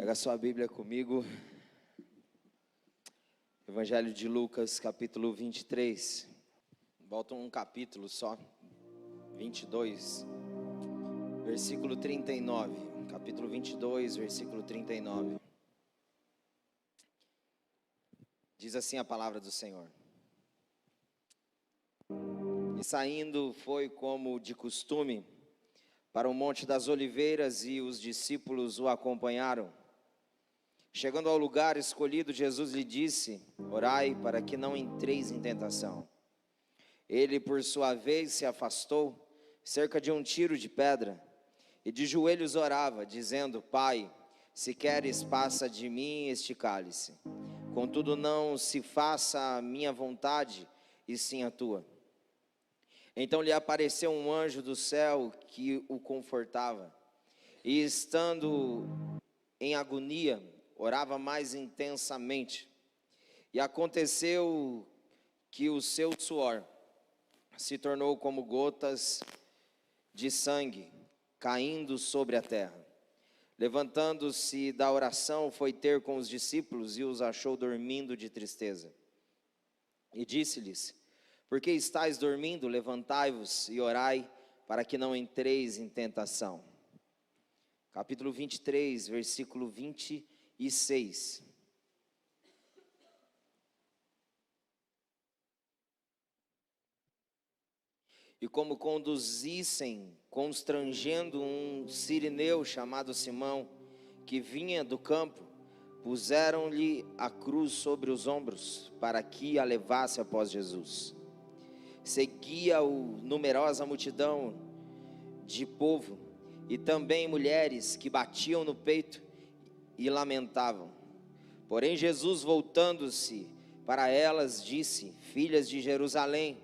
Pega a sua Bíblia comigo. Evangelho de Lucas, capítulo 23. Volta um capítulo só. 22, versículo 39. Capítulo 22, versículo 39. Diz assim a palavra do Senhor. E saindo foi como de costume para o Monte das Oliveiras, e os discípulos o acompanharam. Chegando ao lugar escolhido, Jesus lhe disse: orai para que não entreis em tentação. Ele, por sua vez, se afastou, cerca de um tiro de pedra, e de joelhos orava, dizendo: Pai, se queres, passa de mim este cálice. Contudo, não se faça a minha vontade, e sim a tua. Então lhe apareceu um anjo do céu que o confortava, e estando em agonia, orava mais intensamente. E aconteceu que o seu suor se tornou como gotas de sangue caindo sobre a terra. Levantando-se da oração, foi ter com os discípulos e os achou dormindo de tristeza. E disse-lhes: por que estáis dormindo? Levantai-vos e orai, para que não entreis em tentação. Capítulo 23, versículo 26. E como conduzissem, constrangendo um sirineu chamado Simão, que vinha do campo, puseram-lhe a cruz sobre os ombros, para que a levasse após Jesus. Seguia-o numerosa multidão de povo, e também mulheres que batiam no peito e lamentavam. Porém Jesus, voltando-se para elas, disse: filhas de Jerusalém,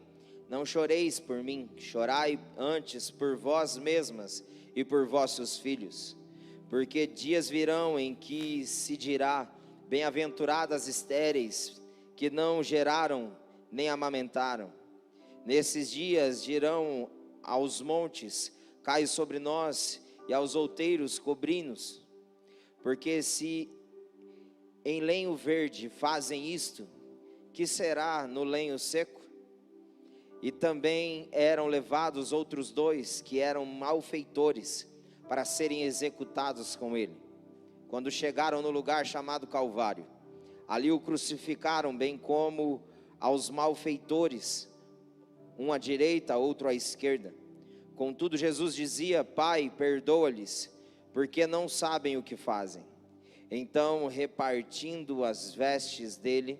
não choreis por mim, chorai antes por vós mesmas e por vossos filhos. Porque dias virão em que se dirá: bem-aventuradas estéreis, que não geraram nem amamentaram. Nesses dias dirão aos montes: cai sobre nós, e aos outeiros: cobri-nos. Porque se em lenho verde fazem isto, que será no lenho seco? E também eram levados outros dois, que eram malfeitores, para serem executados com ele. Quando chegaram no lugar chamado Calvário, ali o crucificaram, bem como aos malfeitores, um à direita, outro à esquerda. Contudo Jesus dizia: Pai, perdoa-lhes, porque não sabem o que fazem. Então, repartindo as vestes dele,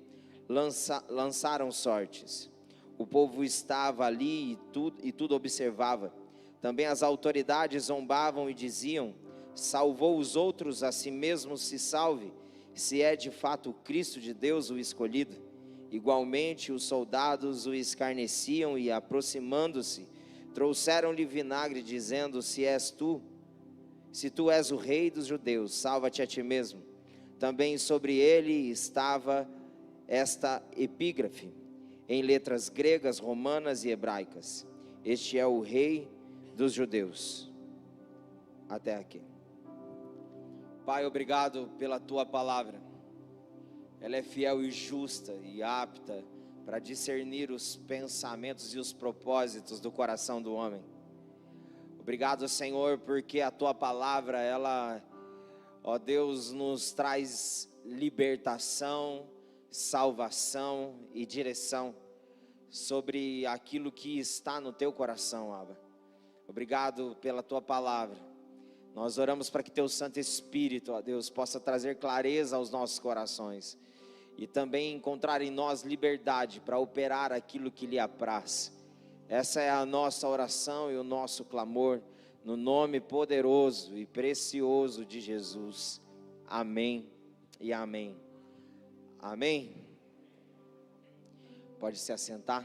lançaram sortes. O povo estava ali e tudo observava. Também as autoridades zombavam e diziam: salvou os outros, a si mesmo se salve, se é de fato o Cristo de Deus, o escolhido. Igualmente os soldados o escarneciam, e aproximando-se, trouxeram-lhe vinagre, dizendo: se tu és o rei dos judeus, salva-te a ti mesmo. Também sobre ele estava esta epígrafe, em letras gregas, romanas e hebraicas: este é o rei dos judeus. Até aqui. Pai, obrigado pela tua palavra. Ela é fiel e justa e apta para discernir os pensamentos e os propósitos do coração do homem. Obrigado, Senhor, porque a tua palavra, ela, ó Deus, nos traz libertação, salvação e direção sobre aquilo que está no teu coração, Abba. Obrigado pela tua palavra. Nós oramos para que teu Santo Espírito, ó Deus, possa trazer clareza aos nossos corações e também encontrar em nós liberdade para operar aquilo que lhe apraz. Essa é a nossa oração e o nosso clamor, no nome poderoso e precioso de Jesus. Amém e amém. Amém. Pode se assentar.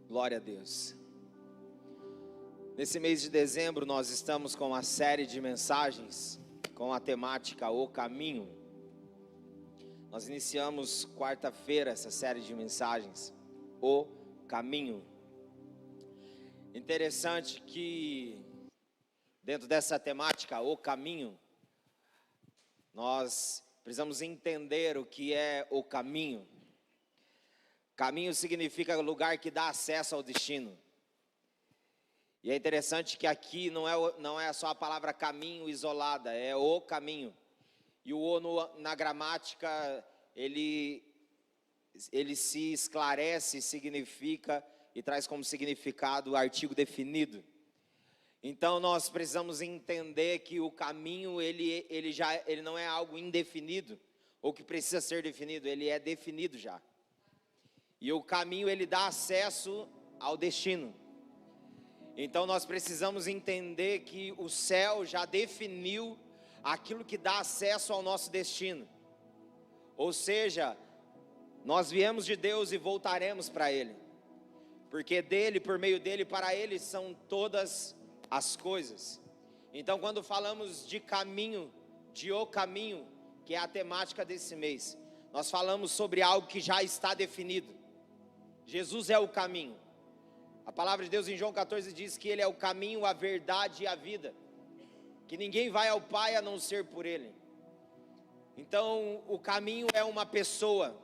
Glória a Deus. Nesse mês de dezembro nós estamos com uma série de mensagens com a temática O Caminho. Nós iniciamos quarta-feira essa série de mensagens, O Caminho. Interessante que dentro dessa temática, O Caminho, nós precisamos entender o que é o caminho. Caminho significa lugar que dá acesso ao destino. E é interessante que aqui não é só a palavra caminho isolada, é o caminho. E o O na gramática, ele se esclarece, significa e traz como significado o artigo definido. Então nós precisamos entender que o caminho, ele não é algo indefinido, ou que precisa ser definido, ele é definido já. E o caminho, ele dá acesso ao destino. Então nós precisamos entender que o céu já definiu aquilo que dá acesso ao nosso destino. Ou seja, nós viemos de Deus e voltaremos para Ele. Porque dele, por meio dele, para Ele são todas as coisas. Então quando falamos de caminho, de o caminho, que é a temática desse mês, nós falamos sobre algo que já está definido. Jesus é o caminho. A palavra de Deus em João 14 diz que Ele é o caminho, a verdade e a vida, que ninguém vai ao Pai a não ser por Ele. Então o caminho é uma pessoa,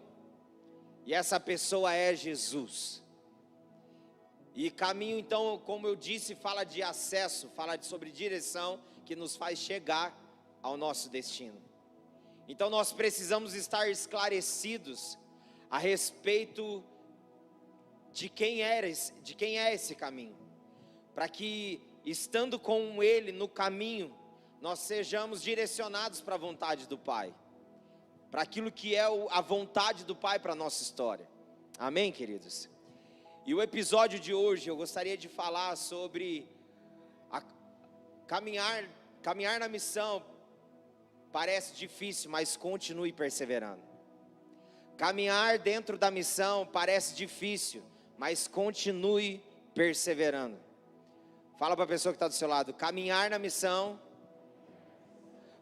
e essa pessoa é Jesus. E caminho, então, como eu disse, fala de acesso, fala sobre direção, que nos faz chegar ao nosso destino. Então nós precisamos estar esclarecidos a respeito de quem é esse caminho, para que, estando com Ele no caminho, nós sejamos direcionados para a vontade do Pai, para aquilo que é a vontade do Pai para a nossa história. Amém, queridos? E o episódio de hoje, eu gostaria de falar sobre caminhar na missão. Parece difícil, mas continue perseverando. Caminhar dentro da missão parece difícil, mas continue perseverando. Fala para a pessoa que está do seu lado: caminhar na missão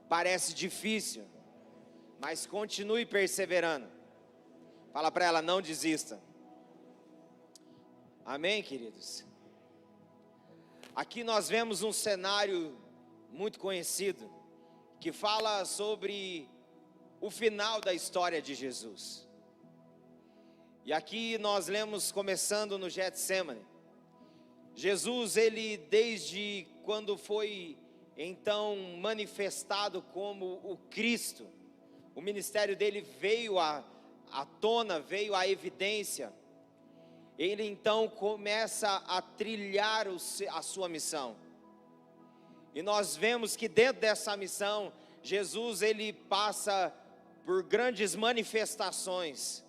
parece difícil, mas continue perseverando. Fala para ela: não desista. Amém, queridos? Aqui nós vemos um cenário muito conhecido, que fala sobre o final da história de Jesus. E aqui nós lemos começando no Getsemane. Jesus, ele desde quando foi então manifestado como o Cristo, o ministério dele veio à tona, veio à evidência. Ele então começa a trilhar a sua missão. E nós vemos que dentro dessa missão, Jesus, ele passa por grandes manifestações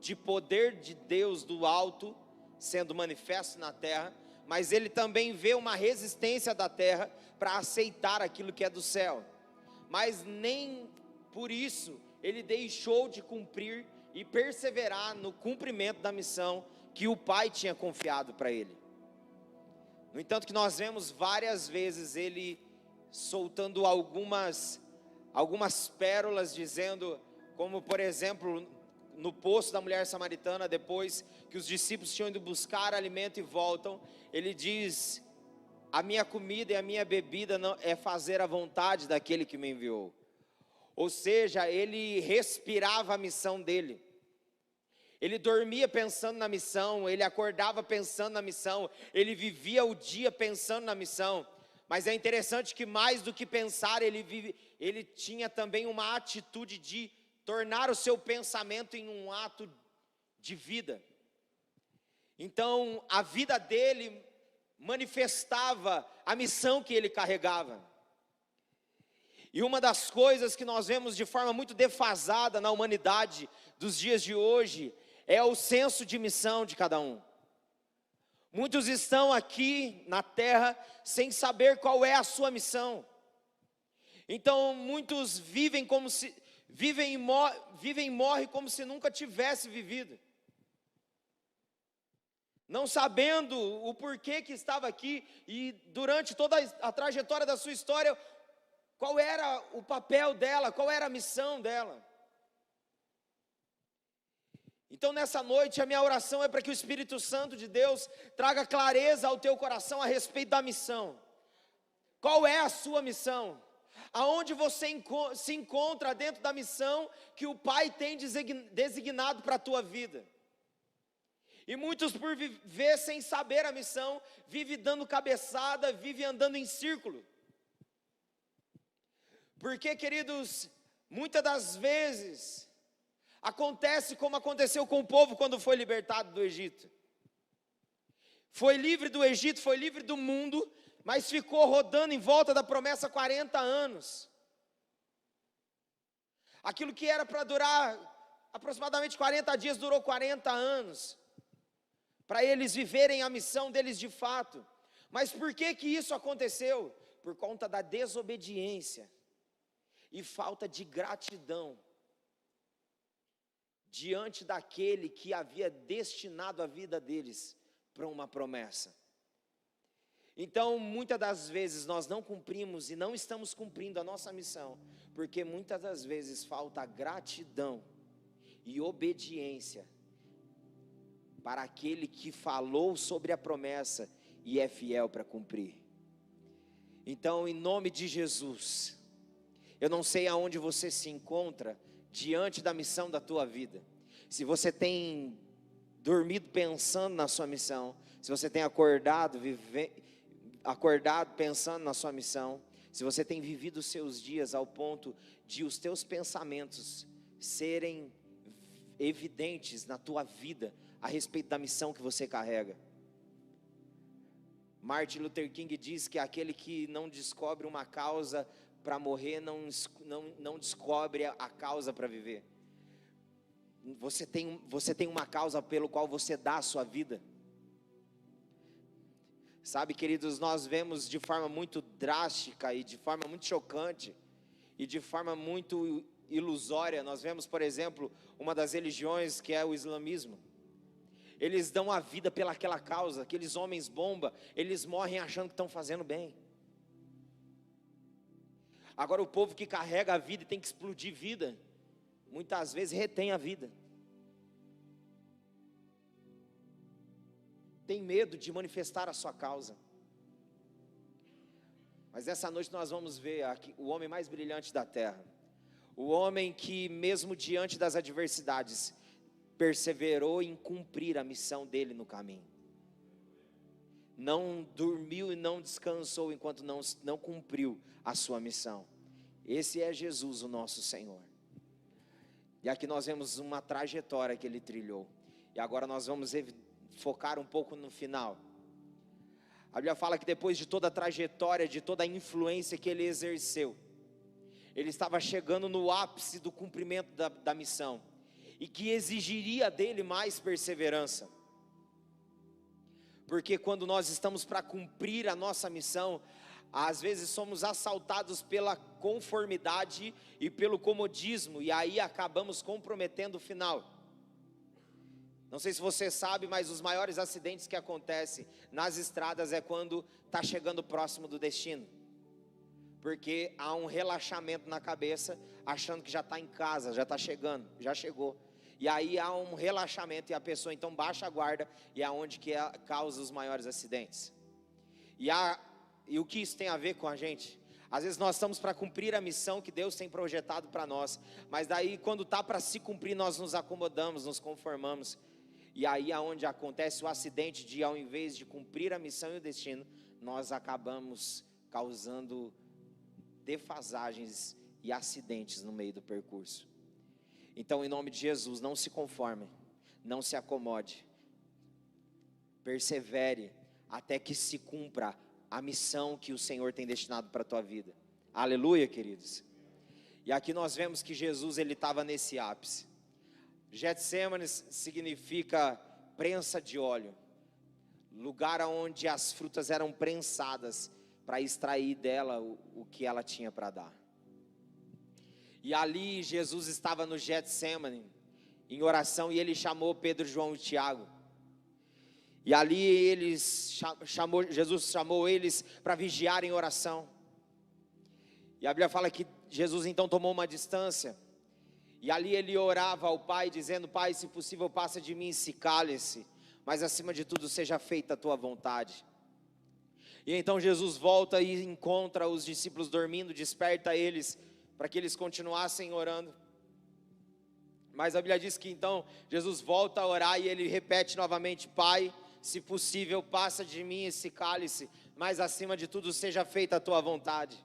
de poder de Deus do alto sendo manifesto na terra, mas ele também vê uma resistência da terra para aceitar aquilo que é do céu. Mas nem por isso ele deixou de cumprir e perseverar no cumprimento da missão que o Pai tinha confiado para ele. No entanto, que nós vemos várias vezes ele soltando algumas pérolas, dizendo, como por exemplo no poço da mulher samaritana, depois que os discípulos tinham ido buscar alimento e voltam, ele diz: a minha comida e a minha bebida não é fazer a vontade daquele que me enviou. Ou seja, ele respirava a missão dele. Ele dormia pensando na missão, ele acordava pensando na missão, ele vivia o dia pensando na missão. Mas é interessante que mais do que pensar, ele tinha também uma atitude de tornar o seu pensamento em um ato de vida. Então a vida dele manifestava a missão que ele carregava. E uma das coisas que nós vemos de forma muito defasada na humanidade dos dias de hoje é o senso de missão de cada um. Muitos estão aqui na terra sem saber qual é a sua missão. Então muitos vivem e morrem como se nunca tivesse vivido, não sabendo o porquê que estava aqui e durante toda a trajetória da sua história, qual era o papel dela, qual era a missão dela. Então nessa noite a minha oração é para que o Espírito Santo de Deus traga clareza ao teu coração a respeito da missão. Qual é a sua missão? Aonde você se encontra dentro da missão que o Pai tem designado para a tua vida? E muitos, por viver sem saber a missão, vivem dando cabeçada, vivem andando em círculo. Porque, queridos, muitas das vezes acontece como aconteceu com o povo quando foi libertado do Egito. Foi livre do Egito, foi livre do mundo, mas ficou rodando em volta da promessa 40 anos. Aquilo que era para durar aproximadamente 40 dias, durou 40 anos. Para eles viverem a missão deles de fato. Mas por que que isso aconteceu? Por conta da desobediência e falta de gratidão diante daquele que havia destinado a vida deles para uma promessa. Então, muitas das vezes nós não cumprimos e não estamos cumprindo a nossa missão, porque muitas das vezes falta gratidão e obediência para aquele que falou sobre a promessa e é fiel para cumprir. Então, em nome de Jesus, eu não sei aonde você se encontra diante da missão da tua vida. Se você tem dormido pensando na sua missão, se você tem acordado pensando na sua missão, se você tem vivido os seus dias ao ponto de os teus pensamentos serem evidentes na tua vida a respeito da missão que você carrega. Martin Luther King diz que aquele que não descobre uma causa para morrer, não descobre a causa para viver. Você tem uma causa pelo qual você dá a sua vida. Sabe, queridos, nós vemos de forma muito drástica e de forma muito chocante e de forma muito ilusória. Nós vemos, por exemplo, uma das religiões que é o islamismo. Eles dão a vida pelaquela causa, aqueles homens bomba, eles morrem achando que estão fazendo bem. Agora o povo que carrega a vida e tem que explodir vida, muitas vezes retém a vida. Tem medo de manifestar a sua causa. Mas essa noite nós vamos ver aqui o homem mais brilhante da terra. O homem que mesmo diante das adversidades, perseverou em cumprir a missão dele no caminho. Não dormiu e não descansou enquanto não cumpriu a sua missão. Esse é Jesus, o nosso Senhor. E aqui nós vemos uma trajetória que ele trilhou. E agora nós vamos focar um pouco no final. A Bíblia fala que depois de toda a trajetória, de toda a influência que ele exerceu, ele estava chegando no ápice do cumprimento da missão, e que exigiria dele mais perseverança. Porque quando nós estamos para cumprir a nossa missão, às vezes somos assaltados pela conformidade e pelo comodismo, e aí acabamos comprometendo o final. Não sei se você sabe, mas os maiores acidentes que acontecem nas estradas é quando está chegando próximo do destino. Porque há um relaxamento na cabeça, achando que já está em casa, já está chegando, já chegou. E aí há um relaxamento e a pessoa então baixa a guarda, e é onde que causa os maiores acidentes. E o que isso tem a ver com a gente? Às vezes nós estamos para cumprir a missão que Deus tem projetado para nós, mas daí quando está para se cumprir, nós nos acomodamos, nos conformamos. E aí é onde acontece o acidente de, ao invés de cumprir a missão e o destino, nós acabamos causando defasagens e acidentes no meio do percurso. Então, em nome de Jesus, não se conforme, não se acomode, persevere até que se cumpra a missão que o Senhor tem destinado para a tua vida. Aleluia, queridos. E aqui nós vemos que Jesus, ele estava nesse ápice. Getsemane significa prensa de óleo, lugar onde as frutas eram prensadas para extrair dela o que ela tinha para dar. E ali Jesus estava no Getsemane, em oração, e ele chamou Pedro, João e Tiago. E ali Jesus chamou eles para vigiar em oração. E a Bíblia fala que Jesus então tomou uma distância, E ali ele orava ao Pai, dizendo: Pai, se possível, passa de mim esse cálice, mas acima de tudo seja feita a tua vontade. E então Jesus volta e encontra os discípulos dormindo, desperta eles, para que eles continuassem orando. Mas a Bíblia diz que então Jesus volta a orar e ele repete novamente: Pai, se possível, passa de mim esse cálice, mas acima de tudo seja feita a tua vontade.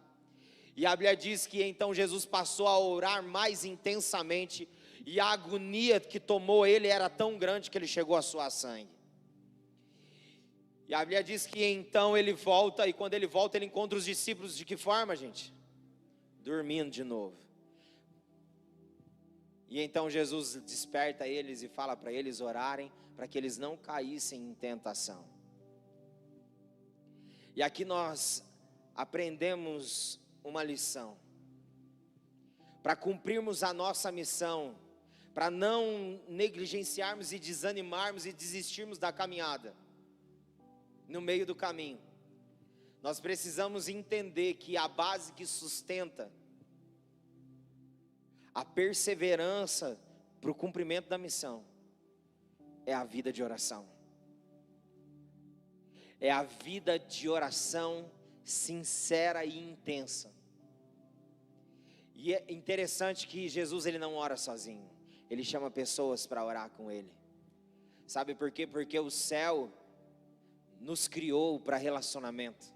E a Bíblia diz que então Jesus passou a orar mais intensamente, e a agonia que tomou ele era tão grande que ele chegou a suar sangue. E a Bíblia diz que então ele volta, e quando ele volta ele encontra os discípulos de que forma, gente? Dormindo de novo. E então Jesus desperta eles e fala para eles orarem, para que eles não caíssem em tentação. E aqui nós aprendemos uma lição. Para cumprirmos a nossa missão, para não negligenciarmos e desanimarmos e desistirmos da caminhada, no meio do caminho, nós precisamos entender que a base que sustenta a perseverança para o cumprimento da missão é a vida de oração. É a vida de oração sincera e intensa. E é interessante que Jesus ele não ora sozinho, ele chama pessoas para orar com ele. Sabe por quê? Porque o céu nos criou para relacionamento.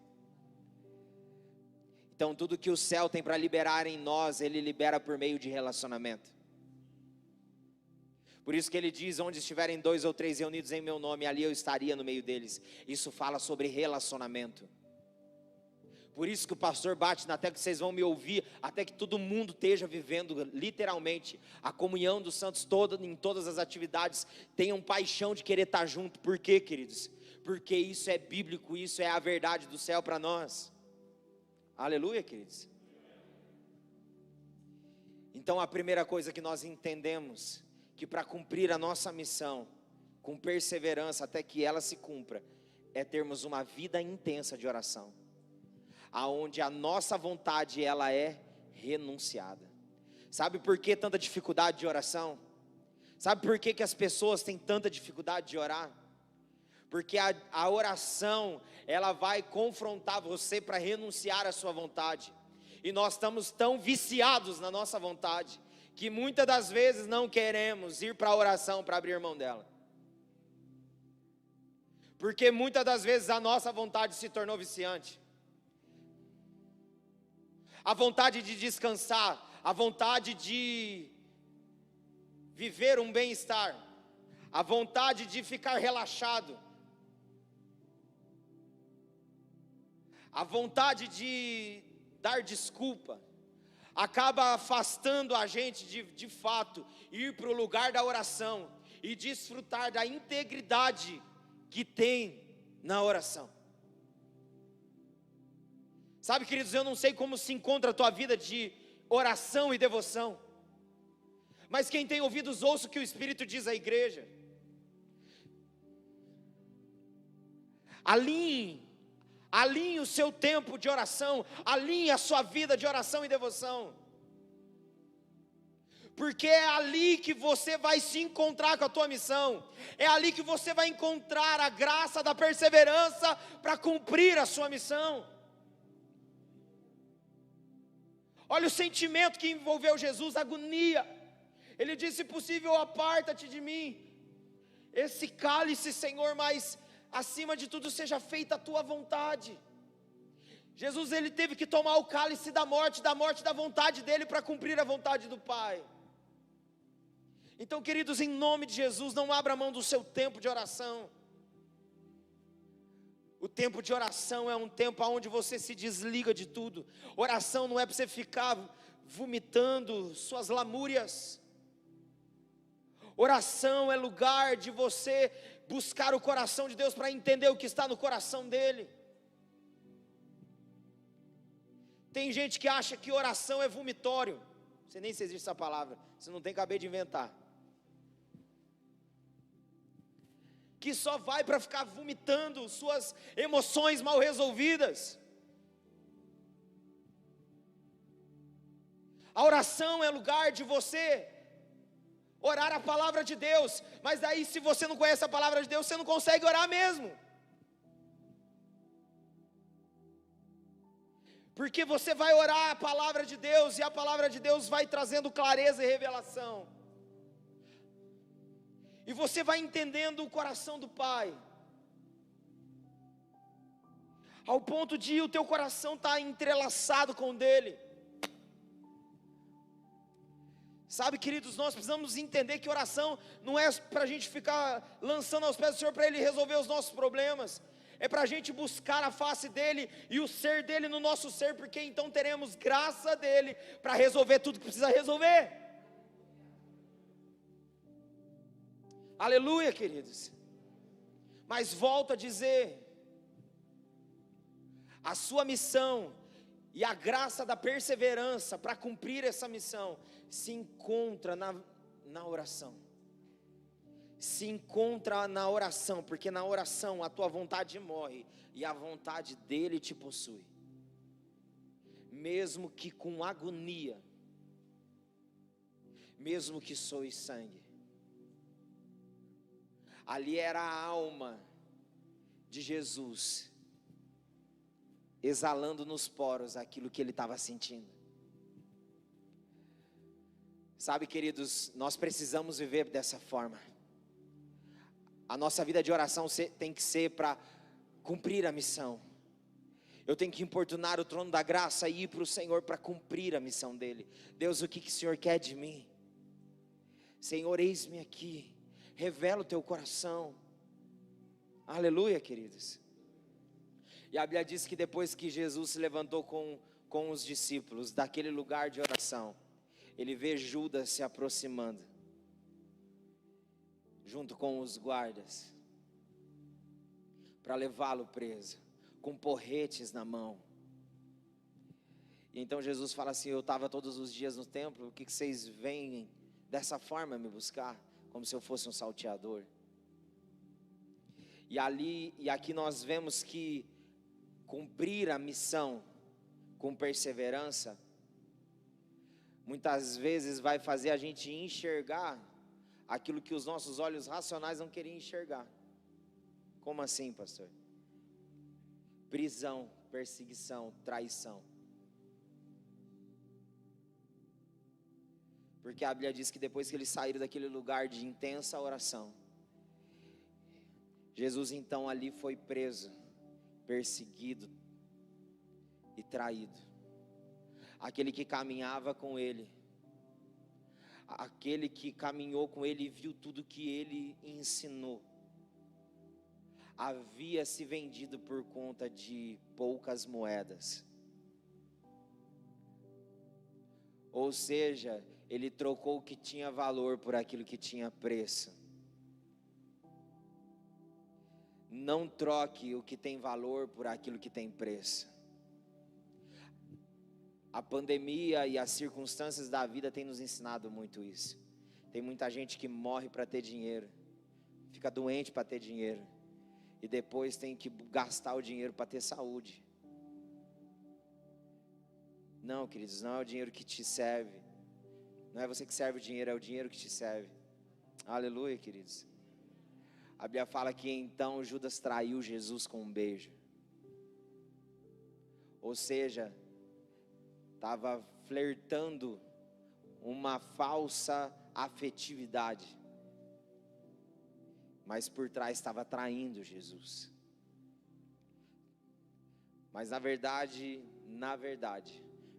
Então tudo que o céu tem para liberar em nós, ele libera por meio de relacionamento. Por isso que ele diz: onde estiverem 2 ou 3 reunidos em meu nome, ali eu estaria no meio deles. Isso fala sobre relacionamento. Por isso que o pastor bate na tecla, que vocês vão me ouvir, até que todo mundo esteja vivendo literalmente a comunhão dos santos em todas as atividades, tenham paixão de querer estar junto. Por quê, queridos? Porque isso é bíblico, isso é a verdade do céu para nós. Aleluia, queridos. Então a primeira coisa que nós entendemos, que para cumprir a nossa missão, com perseverança até que ela se cumpra, é termos uma vida intensa de oração, aonde a nossa vontade ela é renunciada. Sabe por que tanta dificuldade de oração? Sabe por que as pessoas têm tanta dificuldade de orar? Porque a oração, ela vai confrontar você para renunciar à sua vontade. E nós estamos tão viciados na nossa vontade, que muitas das vezes não queremos ir para a oração para abrir mão dela. Porque muitas das vezes a nossa vontade se tornou viciante. A vontade de descansar, a vontade de viver um bem-estar, a vontade de ficar relaxado, a vontade de dar desculpa, acaba afastando a gente de fato, ir para o lugar da oração e desfrutar da integridade que tem na oração. Sabe, queridos, eu não sei como se encontra a tua vida de oração e devoção, mas quem tem ouvidos ouça o que o Espírito diz à igreja. Alinhe o seu tempo de oração, alinhe a sua vida de oração e devoção, porque é ali que você vai se encontrar com a tua missão, é ali que você vai encontrar a graça da perseverança para cumprir a sua missão. Olha o sentimento que envolveu Jesus, agonia. Ele disse: se possível, aparta-te de mim esse cálice, Senhor, mas acima de tudo seja feita a tua vontade. Jesus ele teve que tomar o cálice da morte da vontade dele para cumprir a vontade do Pai. Então, queridos, em nome de Jesus, não abra mão do seu tempo de oração. O tempo de oração é um tempo onde você se desliga de tudo. Oração não é para você ficar vomitando suas lamúrias. Oração é lugar de você buscar o coração de Deus para entender o que está no coração dele. Tem gente que acha que oração é vomitório. Não sei nem se existe essa palavra, você não tem, acabei de inventar. Que só vai para ficar vomitando suas emoções mal resolvidas. A oração é lugar de você orar a palavra de Deus, mas daí se você não conhece a palavra de Deus, você não consegue orar mesmo. Porque você vai orar a palavra de Deus, e a palavra de Deus vai trazendo clareza e revelação. E você vai entendendo o coração do Pai, ao ponto de o teu coração estar entrelaçado com o dele. Sabe, queridos, nós precisamos entender que oração não é para a gente ficar lançando aos pés do Senhor para Ele resolver os nossos problemas. É para a gente buscar a face dEle e o ser dEle no nosso ser, porque então teremos graça dEle para resolver tudo que precisa resolver. Aleluia, queridos. Mas volto a dizer, a sua missão e a graça da perseverança para cumprir essa missão se encontra na oração. Se encontra na oração, porque na oração a tua vontade morre e a vontade dele te possui. Mesmo que com agonia, mesmo que soe sangue. Ali era a alma de Jesus, exalando nos poros aquilo que ele estava sentindo. Sabe, queridos, nós precisamos viver dessa forma. A nossa vida de oração tem que ser para cumprir a missão. Eu tenho que importunar o trono da graça e ir para o Senhor para cumprir a missão dEle. Deus, o que o Senhor quer de mim? Senhor, eis-me aqui. Revela o teu coração. Aleluia, queridos. E a Bíblia diz que depois que Jesus se levantou com os discípulos daquele lugar de oração, ele vê Judas se aproximando, junto com os guardas, para levá-lo preso, com porretes na mão. E então Jesus fala assim: eu estava todos os dias no templo, o que vocês vêm dessa forma me buscar? Como se eu fosse um salteador. E aqui nós vemos que cumprir a missão com perseverança, muitas vezes vai fazer a gente enxergar aquilo que os nossos olhos racionais não queriam enxergar. Como assim, pastor? Prisão, perseguição, traição. Porque a Bíblia diz que depois que eles saíram daquele lugar de intensa oração, Jesus então ali foi preso, perseguido e traído. Aquele que caminhava com ele, aquele que caminhou com ele e viu tudo que ele ensinou, havia se vendido por conta de poucas moedas. Ou seja, ele trocou o que tinha valor por aquilo que tinha preço. Não troque o que tem valor por aquilo que tem preço. A pandemia e as circunstâncias da vida têm nos ensinado muito isso. Tem muita gente que morre para ter dinheiro, fica doente para ter dinheiro, e depois tem que gastar o dinheiro para ter saúde. Não, queridos, não é o dinheiro que te serve. Não é você que serve o dinheiro, é o dinheiro que te serve. Aleluia, queridos. A Bíblia fala que então Judas traiu Jesus com um beijo. Ou seja, estava flertando uma falsa afetividade, mas por trás estava traindo Jesus. Mas na verdade,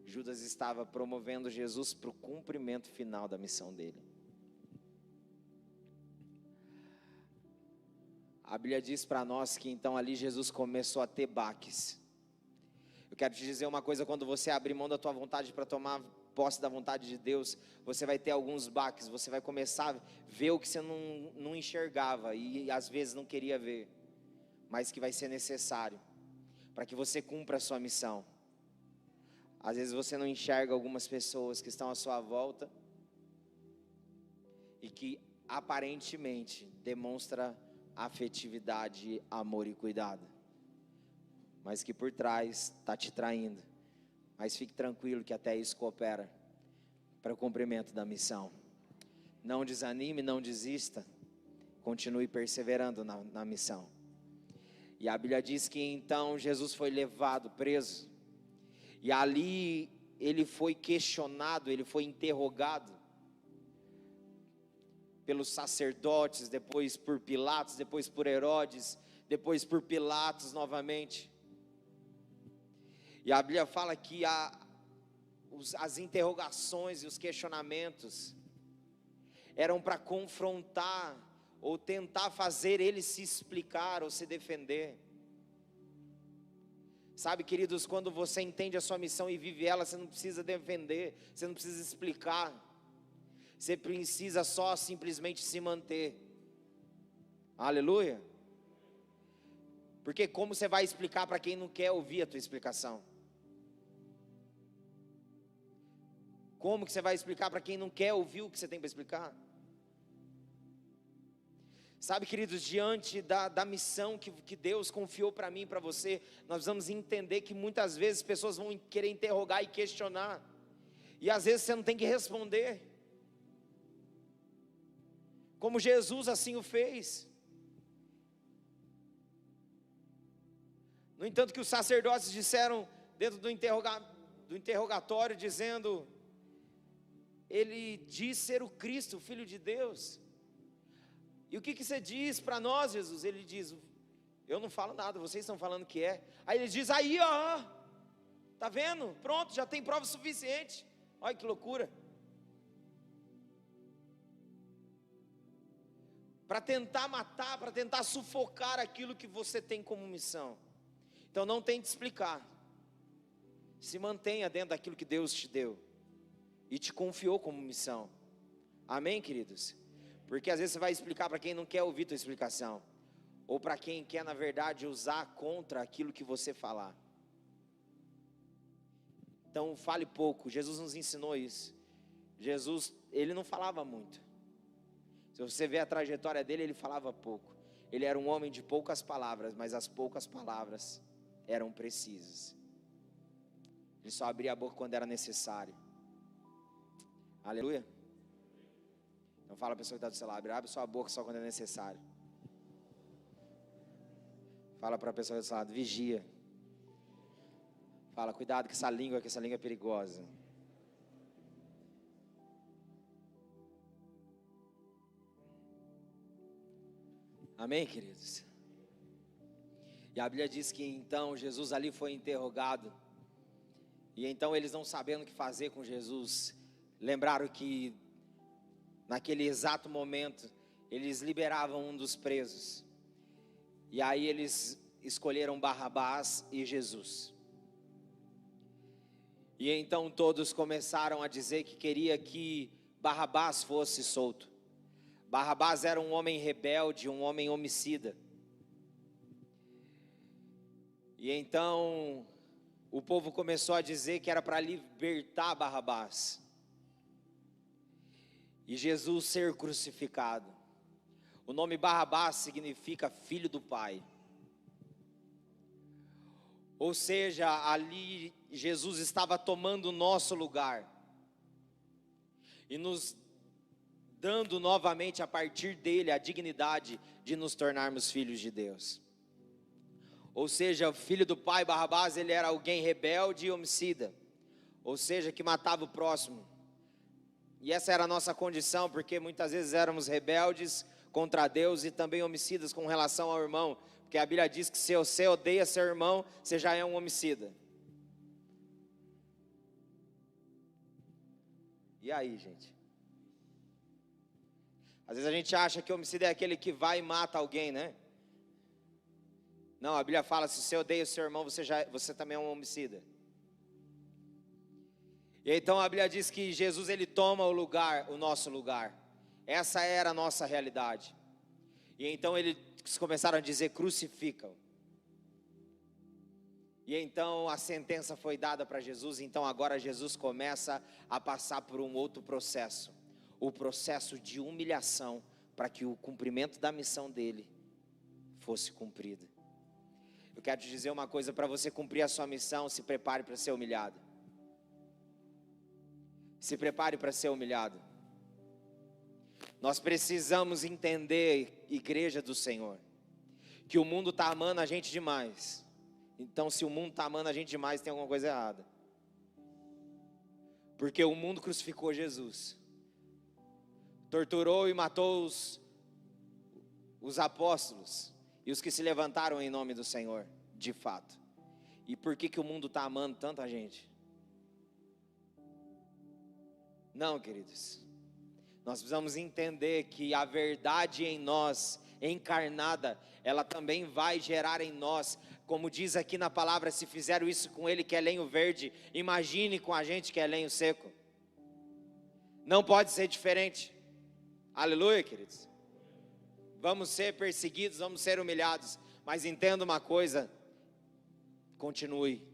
Judas estava promovendo Jesus para o cumprimento final da missão dele. A Bíblia diz para nós que então ali Jesus começou a ter baques. Eu quero te dizer uma coisa: quando você abrir mão da tua vontade para tomar posse da vontade de Deus, você vai ter alguns baques, você vai começar a ver o que você não enxergava e às vezes não queria ver, mas que vai ser necessário para que você cumpra a sua missão. Às vezes você não enxerga algumas pessoas que estão à sua volta e que aparentemente demonstra afetividade, amor e cuidado, mas que por trás está te traindo. Mas fique tranquilo que até isso coopera para o cumprimento da missão. Não desanime, não desista. Continue perseverando na missão. E a Bíblia diz que então Jesus foi levado, preso. E ali ele foi questionado, ele foi interrogado pelos sacerdotes, depois por Pilatos, depois por Herodes, depois por Pilatos novamente. E a Bíblia fala que as interrogações e os questionamentos eram para confrontar ou tentar fazer ele se explicar ou se defender. Sabe, queridos, quando você entende a sua missão e vive ela, você não precisa defender, você não precisa explicar, você precisa só simplesmente se manter. Aleluia. Porque como você vai explicar para quem não quer ouvir a tua explicação? Como que você vai explicar para quem não quer ouvir o que você tem para explicar? Sabe, queridos, diante da missão que Deus confiou para mim e para você, nós vamos entender que muitas vezes pessoas vão querer interrogar e questionar, e às vezes você não tem que responder, como Jesus assim o fez. No entanto, que os sacerdotes disseram dentro do interrogatório, dizendo: ele diz ser o Cristo, o Filho de Deus. E o que você diz para nós, Jesus? Ele diz: eu não falo nada, vocês estão falando que é. Aí ele diz: aí ó, tá vendo? Pronto, já tem prova suficiente. Olha que loucura. Para tentar matar, para tentar sufocar aquilo que você tem como missão. Então não tente explicar. Se mantenha dentro daquilo que Deus te deu e te confiou como missão. Amém, queridos? Porque às vezes você vai explicar para quem não quer ouvir tua explicação, ou para quem quer na verdade usar contra aquilo que você falar. Então fale pouco. Jesus nos ensinou isso. Jesus, ele não falava muito. Se você vê a trajetória dele, ele falava pouco. Ele era um homem de poucas palavras, mas as poucas palavras eram precisas. Ele só abria a boca quando era necessário. Aleluia. Então fala a pessoa que está do seu lado: abre sua boca só quando é necessário. Fala para a pessoa do seu lado: vigia. Fala: cuidado com essa língua, que essa língua é perigosa. Amém, queridos? E a Bíblia diz que então Jesus ali foi interrogado. E então eles, não sabendo o que fazer com Jesus, lembraram que naquele exato momento eles liberavam um dos presos. E aí eles escolheram Barrabás e Jesus. E então todos começaram a dizer que queria que Barrabás fosse solto. Barrabás era um homem rebelde, um homem homicida. E então o povo começou a dizer que era para libertar Barrabás e Jesus ser crucificado. O nome Barrabás significa filho do Pai. Ou seja, ali Jesus estava tomando o nosso lugar e nos dando novamente a partir dele a dignidade de nos tornarmos filhos de Deus. Ou seja, o filho do Pai, Barrabás, ele era alguém rebelde e homicida, ou seja, que matava o próximo. E essa era a nossa condição, porque muitas vezes éramos rebeldes contra Deus e também homicidas com relação ao irmão, porque a Bíblia diz que se você odeia seu irmão, você já é um homicida. E aí, gente? Às vezes a gente acha que homicida é aquele que vai e mata alguém, né? Não, a Bíblia fala: se você odeia o seu irmão, você também é um homicida. E então a Bíblia diz que Jesus, ele toma o nosso lugar. Essa era a nossa realidade. E então eles começaram a dizer: crucificam. E então a sentença foi dada para Jesus. Então agora Jesus começa a passar por um outro processo, o processo de humilhação, para que o cumprimento da missão dele fosse cumprido. Eu quero te dizer uma coisa: para você cumprir a sua missão, se prepare para ser humilhado. Se prepare para ser humilhado. Nós precisamos entender, igreja do Senhor, que o mundo está amando a gente demais. Então, se o mundo está amando a gente demais, tem alguma coisa errada. Porque o mundo crucificou Jesus, torturou e matou os apóstolos e os que se levantaram em nome do Senhor, de fato. E por que o mundo está amando tanta gente? Não, queridos, nós precisamos entender que a verdade em nós, encarnada, ela também vai gerar em nós, como diz aqui na palavra, se fizeram isso com ele que é lenho verde, imagine com a gente que é lenho seco. Não pode ser diferente. Aleluia, queridos. Vamos ser perseguidos, vamos ser humilhados, mas entenda uma coisa, continue,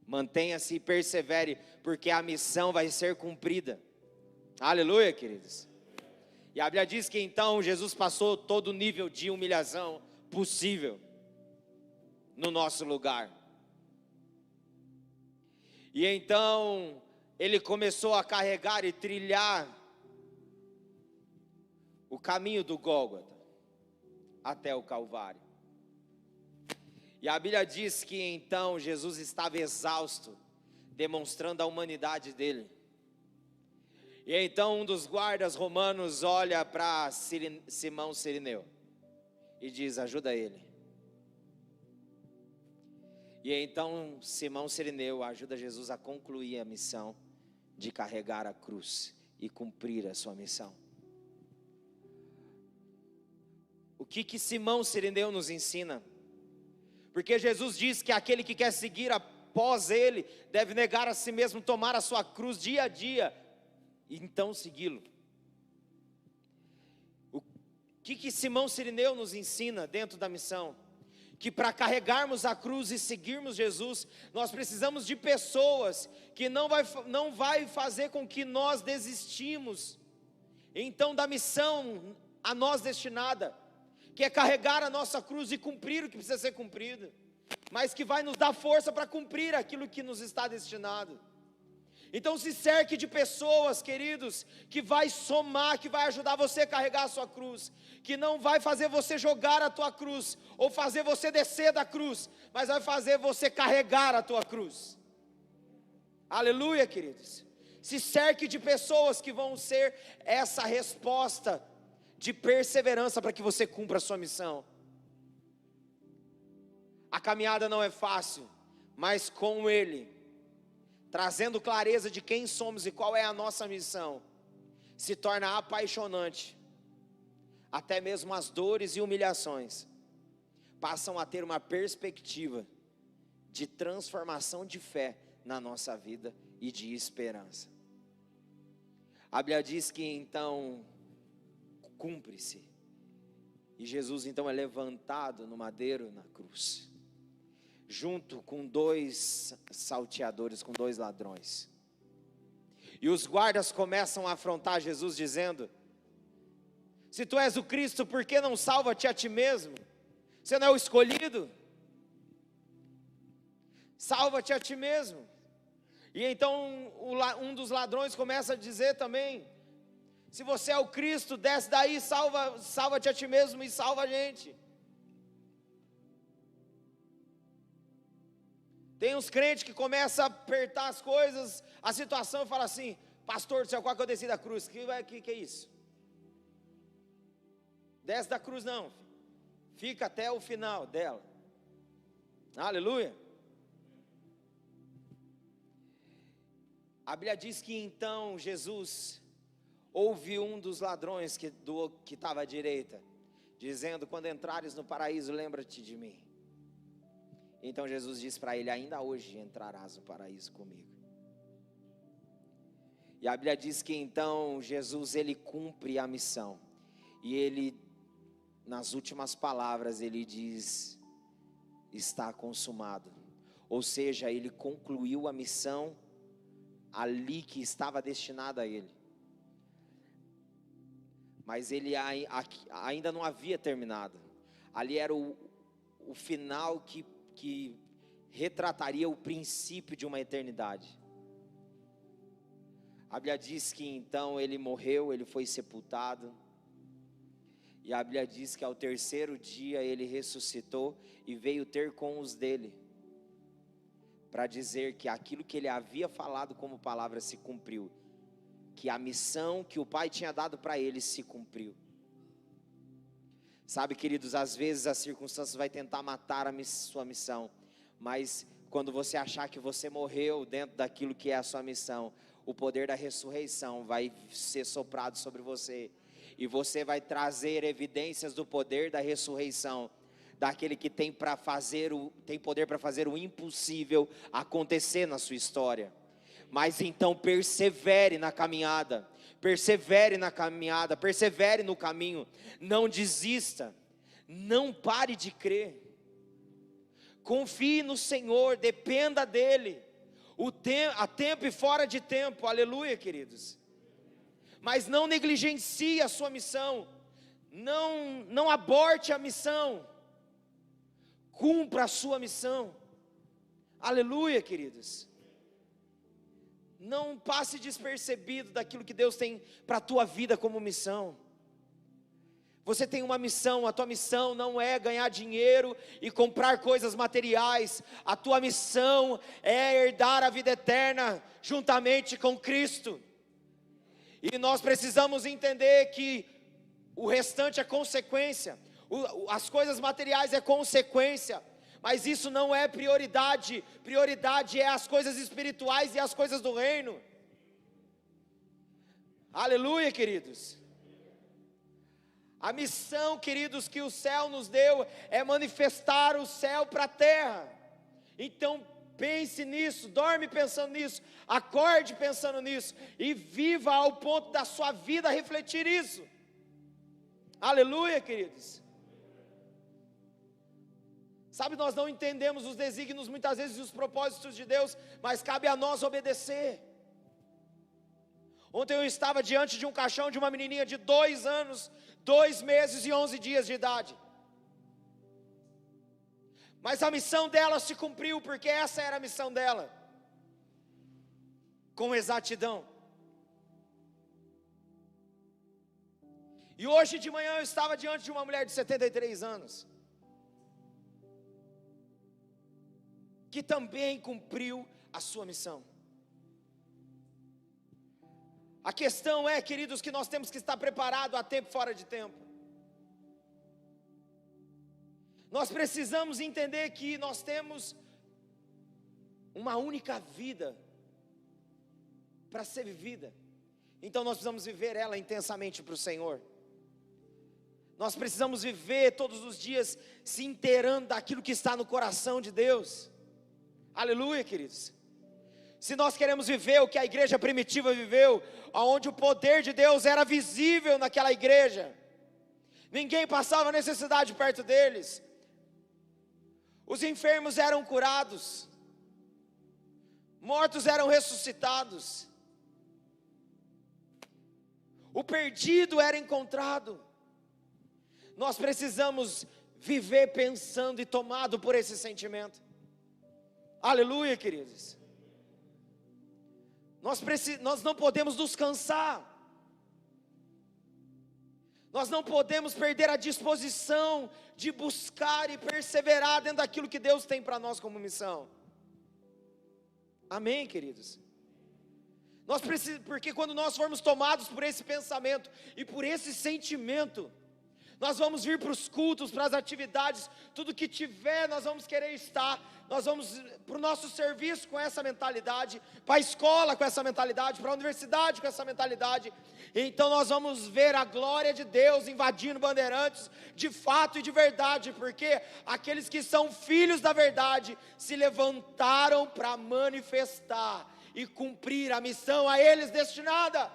mantenha-se e persevere, porque a missão vai ser cumprida. Aleluia, queridos. E a Bíblia diz que então Jesus passou todo o nível de humilhação possível no nosso lugar. E então ele começou a carregar e trilhar o caminho do Gólgota até o Calvário. E a Bíblia diz que então Jesus estava exausto, demonstrando a humanidade dele. E então um dos guardas romanos olha para Simão Cirineu e diz: ajuda ele. E então Simão Cirineu ajuda Jesus a concluir a missão de carregar a cruz e cumprir a sua missão. O que Simão Cirineu nos ensina? Porque Jesus diz que aquele que quer seguir após ele deve negar a si mesmo, tomar a sua cruz dia a dia e então segui-lo. O que Simão Cirineu nos ensina dentro da missão? Que para carregarmos a cruz e seguirmos Jesus, nós precisamos de pessoas que não vai fazer com que nós desistimos então da missão a nós destinada, que é carregar a nossa cruz e cumprir o que precisa ser cumprido, mas que vai nos dar força para cumprir aquilo que nos está destinado. Então se cerque de pessoas, queridos, que vai somar, que vai ajudar você a carregar a sua cruz, que não vai fazer você jogar a tua cruz, ou fazer você descer da cruz, mas vai fazer você carregar a tua cruz. Aleluia, queridos. Se cerque de pessoas que vão ser essa resposta de perseverança para que você cumpra a sua missão. A caminhada não é fácil, mas com Ele, trazendo clareza de quem somos e qual é a nossa missão, se torna apaixonante. Até mesmo as dores e humilhações passam a ter uma perspectiva de transformação de fé na nossa vida e de esperança. A Bíblia diz que então cumpre-se, e Jesus então é levantado no madeiro, na cruz, junto com 2 salteadores, com 2 ladrões. E os guardas começam a afrontar Jesus dizendo: se tu és o Cristo, por que não salva-te a ti mesmo? Você não é o escolhido? Salva-te a ti mesmo. E então um dos ladrões começa a dizer também: se você é o Cristo, desce daí, salva-te a ti mesmo e salva a gente. Tem uns crentes que começam a apertar as coisas, a situação, e fala assim: pastor do céu, qual que eu desci da cruz? Que é isso? Desce da cruz não, fica até o final dela. Aleluia. A Bíblia diz que então Jesus ouve um dos ladrões que estava à direita, dizendo: quando entrares no paraíso, lembra-te de mim. Então Jesus diz para ele: ainda hoje entrarás no paraíso comigo. E a Bíblia diz que então Jesus, ele cumpre a missão, e ele, nas últimas palavras, ele diz: está consumado. Ou seja, ele concluiu a missão ali que estava destinada a ele. Mas ele ainda não havia terminado. Ali era o final que retrataria o princípio de uma eternidade. A Bíblia diz que então ele morreu, ele foi sepultado. E a Bíblia diz que ao terceiro dia ele ressuscitou e veio ter com os dele, para dizer que aquilo que ele havia falado como palavra se cumpriu, que a missão que o Pai tinha dado para ele se cumpriu. Sabe, queridos, às vezes as circunstâncias vai tentar matar sua missão, mas quando você achar que você morreu dentro daquilo que é a sua missão, o poder da ressurreição vai ser soprado sobre você, e você vai trazer evidências do poder da ressurreição, daquele que tem poder para fazer o impossível acontecer na sua história. Mas então persevere na caminhada, persevere no caminho, não desista, não pare de crer, confie no Senhor, dependa dEle, a tempo e fora de tempo, aleluia, queridos. Mas não negligencie a sua missão, não aborte a missão, cumpra a sua missão, aleluia, queridos. Não passe despercebido daquilo que Deus tem para a tua vida como missão. Você tem uma missão, a tua missão não é ganhar dinheiro e comprar coisas materiais. A tua missão é herdar a vida eterna juntamente com Cristo. E nós precisamos entender que o restante é consequência. As coisas materiais é consequência. Mas isso não é prioridade. Prioridade é as coisas espirituais e as coisas do reino. Aleluia, queridos. A missão, queridos, que o céu nos deu é manifestar o céu para a terra. Então pense nisso, dorme pensando nisso, acorde pensando nisso e viva ao ponto da sua vida refletir isso. Aleluia, queridos. Sabe, nós não entendemos os desígnios muitas vezes e os propósitos de Deus, mas cabe a nós obedecer. Ontem eu estava diante de um caixão de uma menininha de 2 anos, 2 meses e 11 dias de idade. Mas a missão dela se cumpriu, porque essa era a missão dela, com exatidão. E hoje de manhã eu estava diante de uma mulher de 73 anos, que também cumpriu a sua missão. A questão é, queridos, que nós temos que estar preparados a tempo e fora de tempo. Nós precisamos entender que nós temos uma única vida para ser vivida. Então nós precisamos viver ela intensamente para o Senhor. Nós precisamos viver todos os dias se inteirando daquilo que está no coração de Deus. Aleluia, queridos. Se nós queremos viver o que a igreja primitiva viveu, onde o poder de Deus era visível naquela igreja, ninguém passava necessidade perto deles, os enfermos eram curados, mortos eram ressuscitados, o perdido era encontrado. Nós precisamos viver pensando e tomado por esse sentimento. Aleluia, queridos. Nós não podemos nos cansar, nós não podemos perder a disposição de buscar e perseverar dentro daquilo que Deus tem para nós como missão. Amém, queridos? Porque quando nós formos tomados por esse pensamento e por esse sentimento, nós vamos vir para os cultos, para as atividades, tudo que tiver nós vamos querer estar, nós vamos para o nosso serviço com essa mentalidade, para a escola com essa mentalidade, para a universidade com essa mentalidade. Então nós vamos ver a glória de Deus invadindo Bandeirantes, de fato e de verdade, porque aqueles que são filhos da verdade, se levantaram para manifestar e cumprir a missão a eles destinada.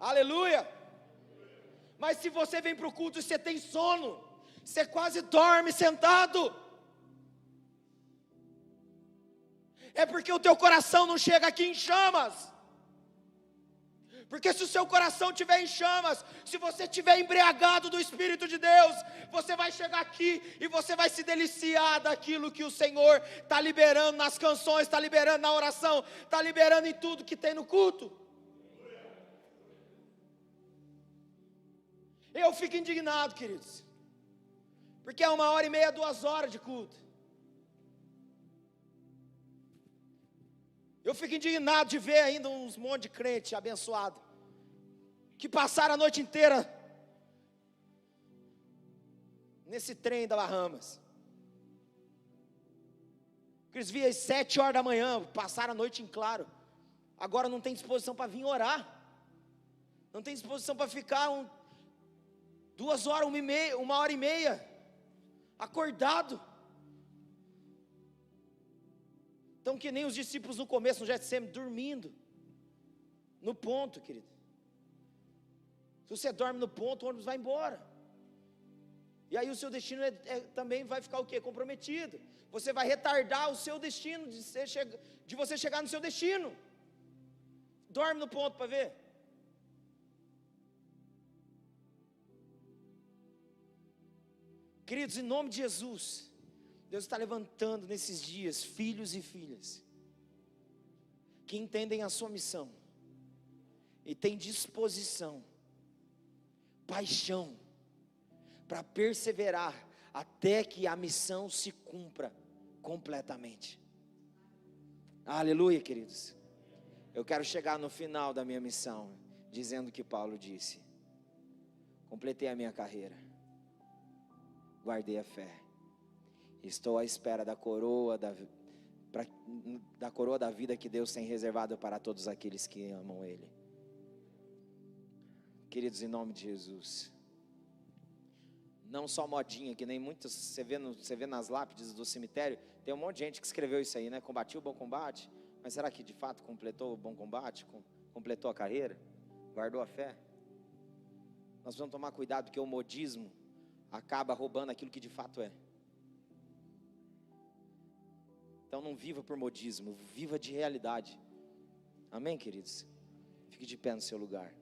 Aleluia! Mas se você vem para o culto e você tem sono, você quase dorme sentado, é porque o teu coração não chega aqui em chamas, Porque se o seu coração estiver em chamas, se você estiver embriagado do Espírito de Deus, você vai chegar aqui e você vai se deliciar daquilo que o Senhor está liberando nas canções, está liberando na oração, está liberando em tudo que tem no culto. Eu fico indignado, queridos, porque é 1h30, 2 horas de culto. Eu fico indignado de ver ainda uns monte de crente abençoado, que passaram a noite inteira nesse trem da Bahamas. Eles viam às 7 horas da manhã, passaram a noite em claro. Agora não tem disposição para vir orar. Não tem disposição para ficar 2 horas, 1h30, acordado. Então, que nem os discípulos no começo, no Getsemane, dormindo, no ponto, querido. Se você dorme no ponto, o ônibus vai embora. E aí o seu destino também vai ficar o quê? Comprometido. Você vai retardar o seu destino, de você chegar no seu destino. Dorme no ponto para ver. Queridos, em nome de Jesus, Deus está levantando nesses dias filhos e filhas que entendem a sua missão e têm disposição, paixão para perseverar até que a missão se cumpra completamente. Aleluia, queridos. Eu quero chegar no final da minha missão dizendo o que Paulo disse: completei a minha carreira, guardei a fé, estou à espera da coroa da vida que Deus tem reservado para todos aqueles que amam Ele. Queridos, em nome de Jesus, não só modinha, que nem muitos você vê nas lápides do cemitério, tem um monte de gente que escreveu isso aí, né? Combati o bom combate, mas será que de fato completou o bom combate? Completou a carreira? Guardou a fé? Nós vamos tomar cuidado, porque o modismo acaba roubando aquilo que de fato é. Então não viva por modismo, viva de realidade. Amém, queridos? Fique de pé no seu lugar.